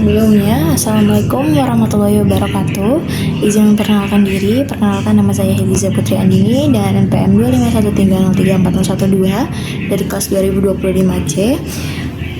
Sebelumnya, Assalamualaikum warahmatullahi wabarakatuh. Izin memperkenalkan diri, perkenalkan nama saya Heliza Putri Andini dan NPM 251303412 dari kelas 2025C.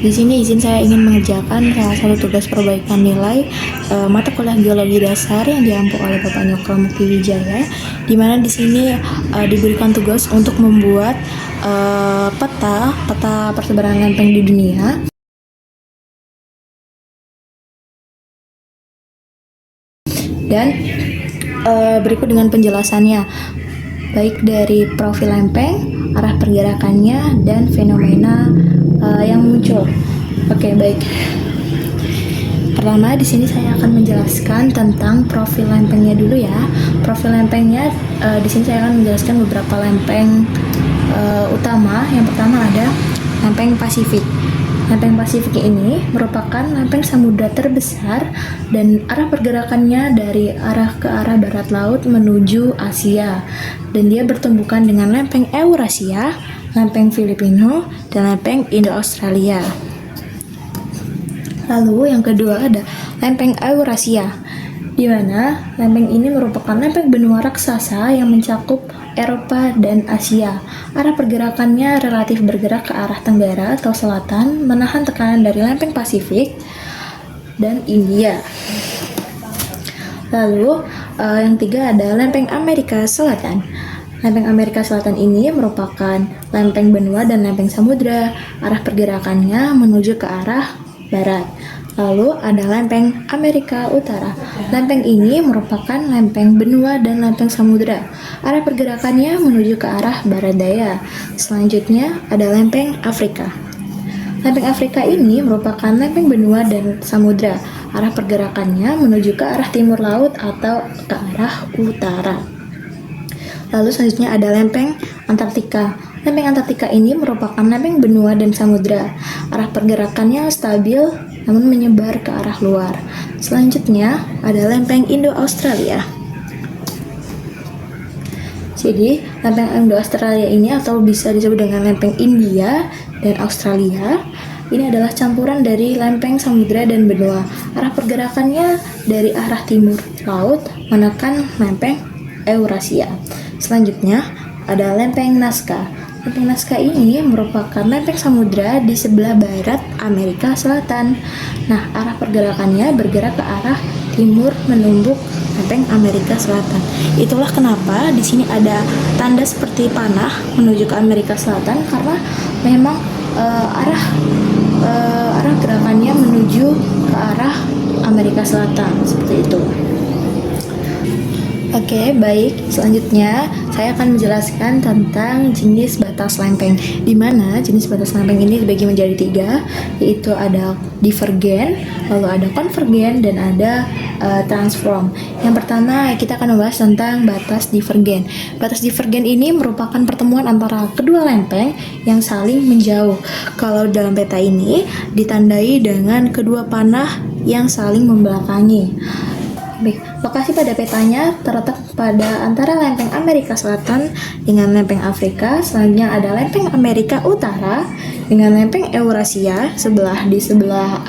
Di sini izin saya ingin mengerjakan salah satu tugas perbaikan nilai mata kuliah geologi dasar yang diampu oleh Bapak Nyokro Mukti Wijaya, di mana di sini diberikan tugas untuk membuat peta persebaran lempeng di dunia. Dan berikut dengan penjelasannya, baik dari profil lempeng, arah pergerakannya, dan fenomena yang muncul. Oke, baik. Pertama, di sini saya akan menjelaskan tentang profil lempengnya dulu ya. Profil lempengnya, di sini saya akan menjelaskan beberapa lempeng utama. Yang pertama ada lempeng Pasifik. Lempeng Pasifik ini merupakan lempeng samudra terbesar dan arah pergerakannya dari arah ke arah barat laut menuju Asia, dan dia bertumbukan dengan lempeng Eurasia, lempeng Filipino, dan lempeng Indo-Australia. Lalu yang kedua ada lempeng Eurasia, di mana lempeng ini merupakan lempeng benua raksasa yang mencakup Eropa dan Asia. Arah pergerakannya relatif bergerak ke arah tenggara atau selatan, menahan tekanan dari lempeng Pasifik dan India. Lalu yang tiga ada lempeng Amerika Selatan. Lempeng Amerika Selatan ini merupakan lempeng benua dan lempeng samudra. Arah pergerakannya menuju ke arah barat. Lalu ada lempeng Amerika Utara. Lempeng ini merupakan lempeng benua dan lempeng samudra. Arah pergerakannya menuju ke arah barat daya. Selanjutnya ada lempeng Afrika. Lempeng Afrika ini merupakan lempeng benua dan samudra. Arah pergerakannya menuju ke arah timur laut atau ke arah utara. Lalu selanjutnya ada lempeng Antartika. Lempeng Antartika ini merupakan lempeng benua dan samudra. Arah pergerakannya stabil namun menyebar ke arah luar. Selanjutnya ada lempeng Indo-Australia. Jadi, lempeng Indo-Australia ini atau bisa disebut dengan lempeng India dan Australia, ini adalah campuran dari lempeng samudra dan benua. Arah pergerakannya dari arah timur laut menekan lempeng Eurasia. Selanjutnya ada lempeng Nazca. Lempeng Nazca ini merupakan lempeng samudra di sebelah barat Amerika Selatan. Nah, arah pergerakannya bergerak ke arah timur menumbuk lempeng Amerika Selatan. Itulah kenapa di sini ada tanda seperti panah menuju ke Amerika Selatan, karena memang arah gerakannya menuju ke arah Amerika Selatan seperti itu. Oke, baik. Selanjutnya, saya akan menjelaskan tentang jenis batas lempeng, di mana jenis batas lempeng ini dibagi menjadi tiga, yaitu ada divergen, lalu ada konvergen, dan ada transform. Yang pertama, kita akan membahas tentang batas divergen. Batas divergen ini merupakan pertemuan antara kedua lempeng yang saling menjauh. Kalau dalam peta ini ditandai dengan kedua panah yang saling membelakangi. Baik, lokasi pada petanya terletak pada antara lempeng Amerika Selatan dengan lempeng Afrika. Selanjutnya ada lempeng Amerika Utara dengan lempeng Eurasia di sebelah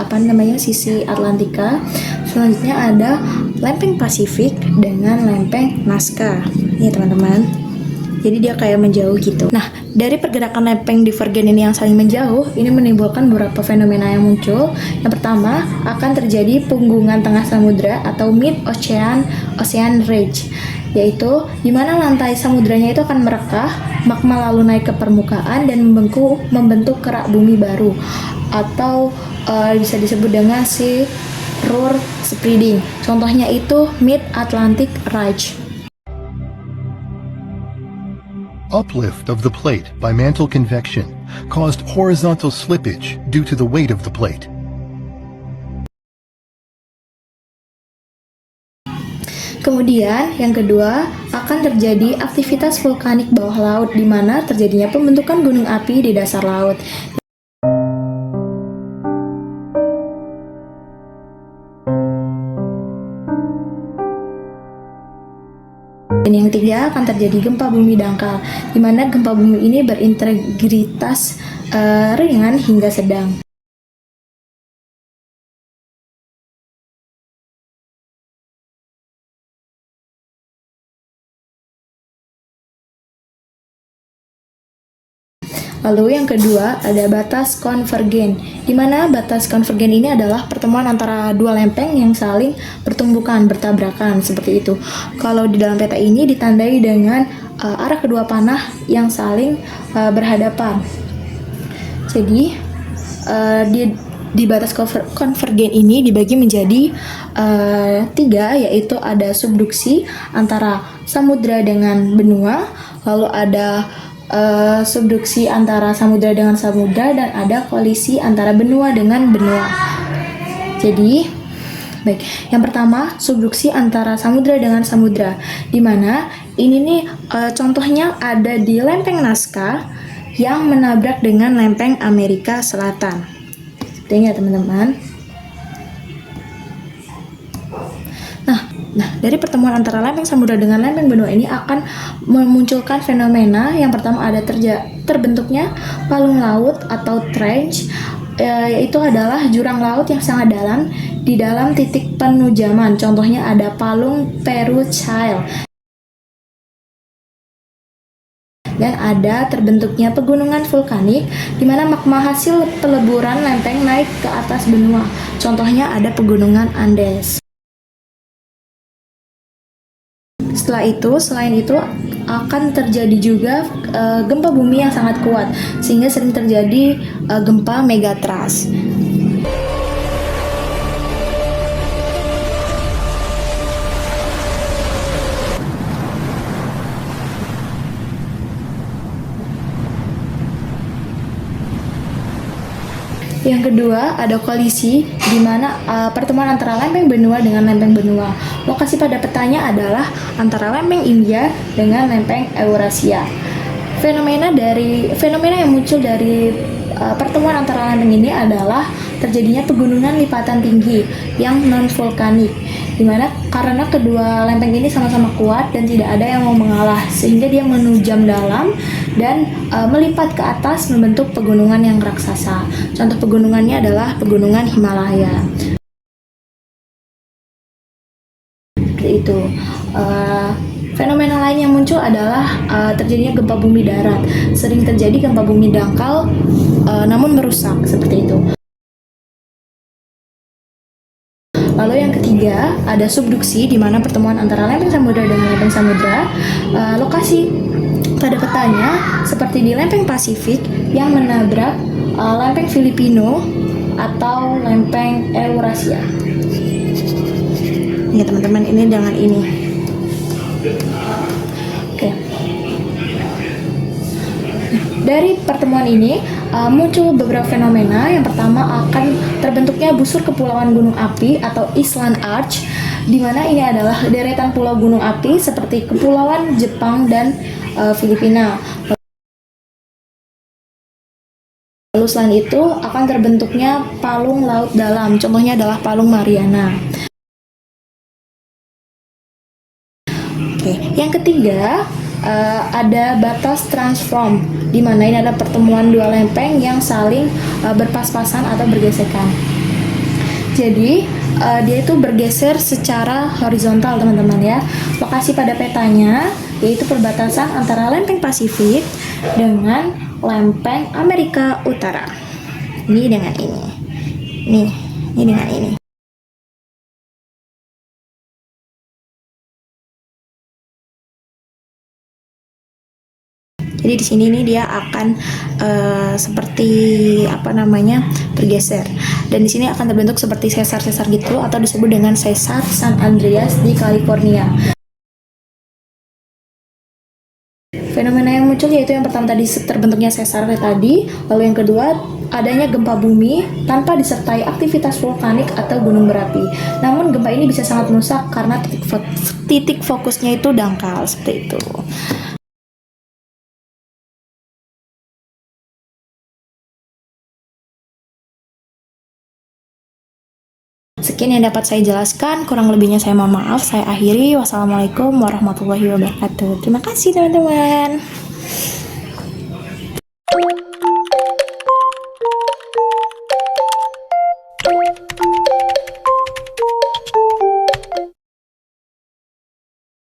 sisi Atlantika. Selanjutnya ada lempeng Pasifik dengan lempeng Nazca. Ini teman-teman. Jadi dia kayak menjauh gitu. Nah, dari pergerakan lempeng divergen ini yang saling menjauh, ini menimbulkan beberapa fenomena yang muncul. Yang pertama, akan terjadi punggungan tengah samudra atau mid-ocean ridge, yaitu di mana lantai samudranya itu akan merekah, magma lalu naik ke permukaan dan membentuk kerak bumi baru, atau bisa disebut dengan sea roar spreading. Contohnya itu Mid-Atlantic Ridge. Uplift of the plate by mantle convection caused horizontal slippage due to the weight of the plate. Kemudian, yang kedua, akan terjadi aktivitas vulkanik bawah laut, di mana terjadinya pembentukan gunung api di dasar laut. Dan yang ketiga, akan terjadi gempa bumi dangkal, di mana gempa bumi ini berintegritas ringan hingga sedang. Lalu yang kedua ada batas konvergen, di mana batas konvergen ini adalah pertemuan antara dua lempeng yang saling bertumbukan, bertabrakan, seperti itu. Kalau di dalam peta ini ditandai dengan arah kedua panah yang saling berhadapan. Jadi di batas konvergen ini dibagi menjadi 3, yaitu ada subduksi antara samudra dengan benua, lalu ada subduksi antara samudra dengan samudra, dan ada kolisi antara benua dengan benua. Jadi, baik, yang pertama subduksi antara samudra dengan samudra, di mana ini nih contohnya ada di lempeng Nazca yang menabrak dengan lempeng Amerika Selatan. Ya teman-teman. Nah, dari pertemuan antara lempeng samudra dengan lempeng benua ini akan memunculkan fenomena. Yang pertama ada terbentuknya palung laut atau trench, yaitu adalah jurang laut yang sangat dalam di dalam titik penujaman. Contohnya ada palung Peruchile. Dan ada terbentuknya pegunungan vulkanik di mana magma hasil peleburan lempeng naik ke atas benua. Contohnya ada pegunungan Andes. Selain itu akan terjadi juga gempa bumi yang sangat kuat, sehingga sering terjadi gempa megatrust. Yang kedua ada kolisi, di mana pertemuan antara lempeng benua dengan lempeng benua. Lokasi pada petanya adalah antara lempeng India dengan lempeng Eurasia. Fenomena yang muncul dari pertemuan antara lempeng ini adalah terjadinya pegunungan lipatan tinggi yang non vulkanik, dimana karena kedua lempeng ini sama-sama kuat dan tidak ada yang mau mengalah, sehingga dia menujam dalam dan melipat ke atas membentuk pegunungan yang raksasa. Contoh pegunungannya adalah pegunungan Himalaya. Seperti itu. Fenomena lain yang muncul adalah terjadinya gempa bumi darat. Sering terjadi gempa bumi dangkal namun merusak, seperti itu. Lalu yang ketiga ada subduksi, di mana pertemuan antara lempeng samudra dengan lempeng samudra. Lokasi pada petanya seperti di lempeng Pasifik yang menabrak lempeng Filipino atau lempeng Eurasia. Ya teman-teman, ini dengan ini. Oke. Dari pertemuan ini muncul beberapa fenomena. Yang pertama akan terbentuknya busur kepulauan gunung api atau Island Arch, di mana ini adalah deretan pulau gunung api seperti kepulauan Jepang dan Filipina. Lalu selain itu akan terbentuknya palung laut dalam, contohnya adalah palung Mariana. Oke, yang ketiga ada batas transform, di mana ini ada pertemuan dua lempeng yang saling berpas-pasan atau bergesekan. Jadi dia itu bergeser secara horizontal, teman-teman ya. Lokasi pada petanya yaitu perbatasan antara lempeng Pasifik dengan lempeng Amerika Utara. Ini dengan ini. Ini dengan ini. Jadi di sini nih dia akan seperti bergeser, dan di sini akan terbentuk seperti sesar-sesar gitu, atau disebut dengan sesar San Andreas di California. Fenomena yang muncul yaitu yang pertama tadi terbentuknya sesar tadi, lalu yang kedua adanya gempa bumi tanpa disertai aktivitas vulkanik atau gunung berapi. Namun gempa ini bisa sangat merusak karena titik fokusnya itu dangkal, seperti itu. Sekian yang dapat saya jelaskan, kurang lebihnya saya mohon maaf. Saya akhiri. Wassalamualaikum warahmatullahi wabarakatuh. Terima kasih teman-teman.